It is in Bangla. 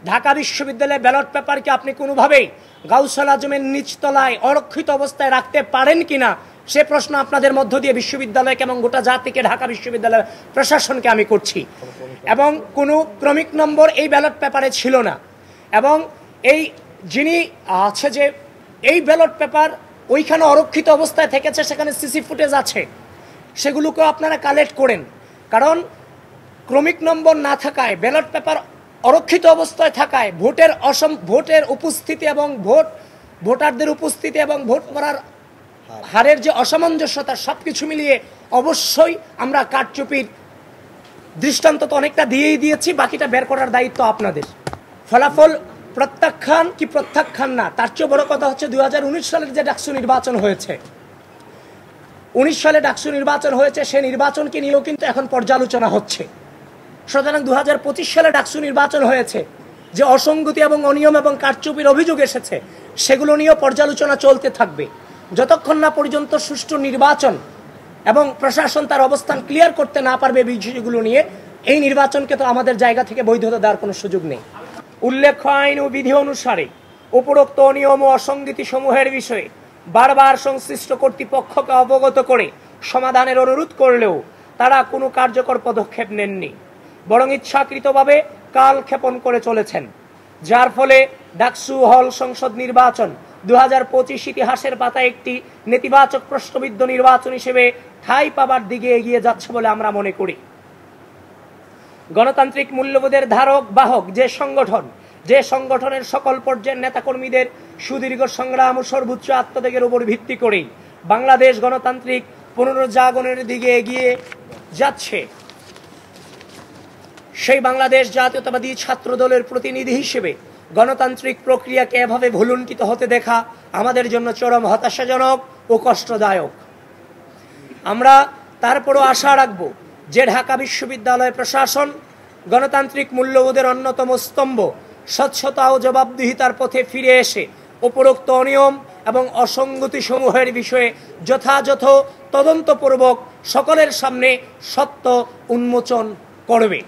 ঢাকা বিশ্ববিদ্যালয়ের ব্যালট পেপারকে আপনি কোনোভাবেই গাউসুল আজমের নিচতলায় অরক্ষিত অবস্থায় রাখতে পারেন কিনা সে প্রশ্ন আপনাদের মধ্য দিয়ে বিশ্ববিদ্যালয়কে এবং গোটা জাতিকে, ঢাকা বিশ্ববিদ্যালয়ের প্রশাসনকে আমি করছি। এবং কোনো ক্রমিক নম্বর এই ব্যালট পেপারে ছিল না। এবং এই যিনি আছে যে এই ব্যালট পেপার ওইখানে অরক্ষিত অবস্থায় থেকেছে, সেখানে সিসি ফুটেজ আছে, সেগুলোকেও আপনারা কালেক্ট করেন। কারণ ক্রমিক নম্বর না থাকায়, ব্যালট পেপার অরক্ষিত অবস্থায় থাকায় ভোটের উপস্থিতি এবং ভোটারদের উপস্থিতি এবং ভোট করার হারের যে অসামঞ্জস্যতা, সব কিছু মিলিয়ে অবশ্যই আমরা কারচুপির দৃষ্টান্ত তো অনেকটা দিয়েই দিয়েছি, বাকিটা বের করার দায়িত্ব আপনাদের। ফলাফল প্রত্যাখ্যান কি প্রত্যাখ্যান না, তার চেয়ে বড় কথা হচ্ছে 2019 সালের যে ডাকসু নির্বাচন হয়েছে, 19 সালে ডাকসু নির্বাচন হয়েছে, সে নির্বাচনকে নিয়েও কিন্তু এখন পর্যালোচনা হচ্ছে। সুতরাং 2025 সালে ডাকসু নির্বাচন হয়েছে, যে অসঙ্গতি এবং অনিয়ম এবং কারচুপির অভিযোগ এসেছে, সেগুলো নিয়েও পর্যালোচনা চলতে থাকবে যতক্ষণ না পর্যন্ত সুষ্ঠু নির্বাচন এবং প্রশাসন তার অবস্থান ক্লিয়ার করতে না পারবে বিষয়গুলো নিয়ে। এই নির্বাচনকে তো আমাদের জায়গা থেকে বৈধতা দেওয়ার কোনো সুযোগ নেই। উল্লেখ্য আইন ও বিধি অনুসারে উপরোক্ত অনিয়ম ও অসঙ্গতি সমূহের বিষয়ে বারবার সংশ্লিষ্ট কর্তৃপক্ষকে অবগত করে সমাধানের অনুরোধ করলেও তারা কোনো কার্যকর পদক্ষেপ নেননি, বরং ইচ্ছাকৃতভাবে কালক্ষেপণ করে চলেছেন, যার ফলে ডাকসু হল সংসদ নির্বাচন 2025 ইতিহাসের পাতায় একটি নেতিবাচক প্রশ্নবিদ্ধ নির্বাচন হিসেবে ঠাঁই পাবার দিকে এগিয়ে যাচ্ছে বলে আমরা মনে করি। গণতান্ত্রিক মূল্যবোধের ধারক বাহক যে সংগঠনের সকল পর্যায়ের নেতাকর্মীদের সুদীর্ঘ সংগ্রাম ও সর্বোচ্চ আত্মত্যাগের উপর ভিত্তি করেই বাংলাদেশ গণতান্ত্রিক পুনরুজ্জাগরণের দিকে এগিয়ে যাচ্ছে, সেই বাংলাদেশ জাতীয়তাবাদী ছাত্র দলের প্রতিনিধি হিসেবে গণতান্ত্রিক প্রক্রিয়াকে এভাবে ভুলুণ্ঠিত হতে দেখা আমাদের জন্য চরম হতাশাজনক ও কষ্টদায়ক। আমরা তারপরও আশা রাখব যে ঢাকা বিশ্ববিদ্যালয় প্রশাসন গণতান্ত্রিক মূল্যবোধের অন্যতম স্তম্ভ স্বচ্ছতা ও জবাবদিহিতার পথে ফিরে এসে উপরোক্ত অনিয়ম এবং অসঙ্গতি সমূহের বিষয়ে যথাযথ তদন্তপূর্বক সকলের সামনে সত্য উন্মোচন করবে।